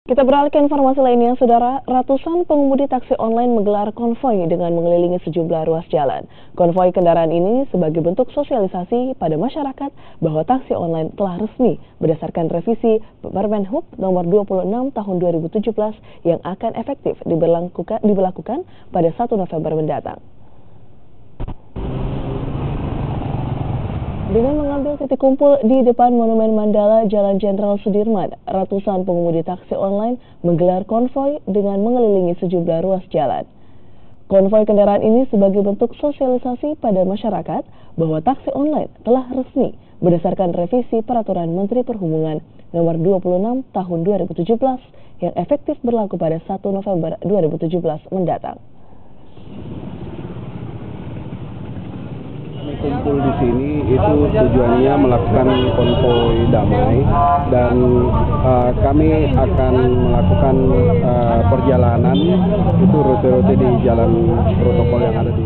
Kita beralih ke informasi lainnya, Saudara. Ratusan pengemudi taksi online menggelar konvoi dengan mengelilingi sejumlah ruas jalan. Konvoi kendaraan ini sebagai bentuk sosialisasi pada masyarakat bahwa taksi online telah resmi berdasarkan revisi Permen Hub nomor 26 tahun 2017 yang akan efektif diberlakukan pada 1 November mendatang. Dengan mengambil titik kumpul di depan Monumen Mandala, Jalan Jenderal Sudirman, ratusan pengemudi taksi online menggelar konvoi dengan mengelilingi sejumlah ruas jalan. Konvoi kendaraan ini sebagai bentuk sosialisasi pada masyarakat bahwa taksi online telah resmi berdasarkan revisi Peraturan Menteri Perhubungan Nomor 26 Tahun 2017 yang efektif berlaku pada 1 November 2017 mendatang. Kumpul di sini itu tujuannya melakukan konvoi damai dan kami akan melakukan perjalanan itu rute-rute di jalan protokol yang ada di